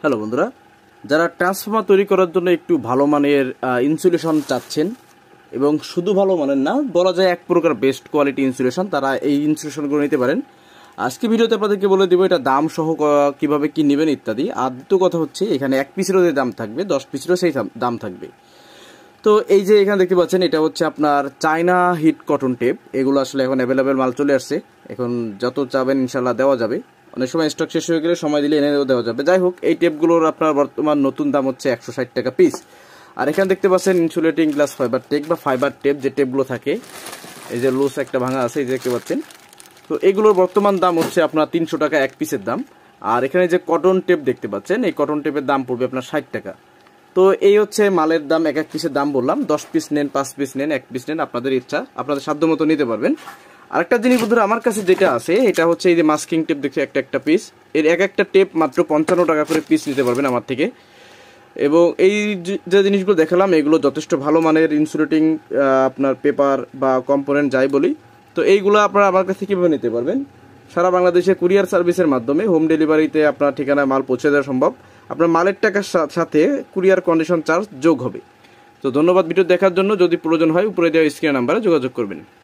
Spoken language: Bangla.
হ্যালো বন্ধুরা, যারা ট্রান্সফর্মার তৈরি করার জন্য একটু ভালো মানের ইনসুলেশন চাচ্ছেন এবং শুধু ভালো মানের না, বলা যায় এক প্রকার বেস্ট কোয়ালিটি ইনসুলেশন, তারা এই ইনসুলেশনগুলো নিতে পারেন। আজকে ভিডিওতে আপনাদেরকে বলে দেবো এটা দাম সহ কিভাবে কি নেবেন ইত্যাদি। আর দ্বিতীয় কথা হচ্ছে এখানে 1 পিসেরও যে দাম থাকবে, 10 পিসেরও সেই দাম থাকবে। তো এই যে এখানে দেখতে পাচ্ছেন, এটা হচ্ছে আপনার চায়না হিট কটন টেপ। এগুলো আসলে এখন অ্যাভেলেবেল মাল চলে আসছে, এখন যত চাবেন ইনশাল্লাহ দেওয়া যাবে। অনেক সময় স্টক শেষ হয়ে গেলে সময় দিলে এনে দেওয়া যাবে। যাই হোক, এই টেপগুলোর আপনার বর্তমান নতুন দাম হচ্ছে 160 টাকা পিস। আর এখানে দেখতে পাচ্ছেন ইনসুলেটিং গ্লাস ফাইবার টেপ বা ফাইবার টেপ, যে টেপগুলো থাকে, এই যে লুজ একটা ভাঙা আছে, এই যে দেখতে পাচ্ছেন। তো এগুলোর বর্তমান দাম হচ্ছে আপনার 300 টাকা 1 পিসের দাম। আর এখানে যে কটন টেপ দেখতে পাচ্ছেন, এই কটন টেপের দাম পড়বে আপনার 60 টাকা। তো এই হচ্ছে মালের দাম, এক এক পিসের দাম বললাম। 10 পিস নেন, 5 পিস নেন, 1 পিস নেন, আপনাদের ইচ্ছা, আপনাদের সাধ্য মতো নিতে পারবেন। আরেকটা জিনিস বন্ধুরা, আমার কাছে যেটা আছে এটা হচ্ছে এই যে মাস্কিং টেপ দেখছি, একটা পিস, এর এক একটা টেপ মাত্র 55 টাকা করে পিস নিতে পারবেন আমার থেকে। এবং এই যে জিনিসগুলো দেখালাম, এগুলো যথেষ্ট ভালো মানের ইনসুলেটিং আপনার পেপার বা কম্পোনেন্ট যাই বলি। তো এইগুলো আপনারা আমার কাছ থেকে কীভাবে নিতে পারবেন? সারা বাংলাদেশে কুরিয়ার সার্ভিসের মাধ্যমে হোম ডেলিভারিতে আপনার ঠিকানায় মাল পৌঁছে দেওয়া সম্ভব। আপনার মালের টাকার সাথে কুরিয়ার কন্ডিশন চার্জ যোগ হবে। তো ধন্যবাদ ভিডিও দেখার জন্য। যদি প্রয়োজন হয় উপরে দেওয়া স্ক্রিন নাম্বারে যোগাযোগ করবেন।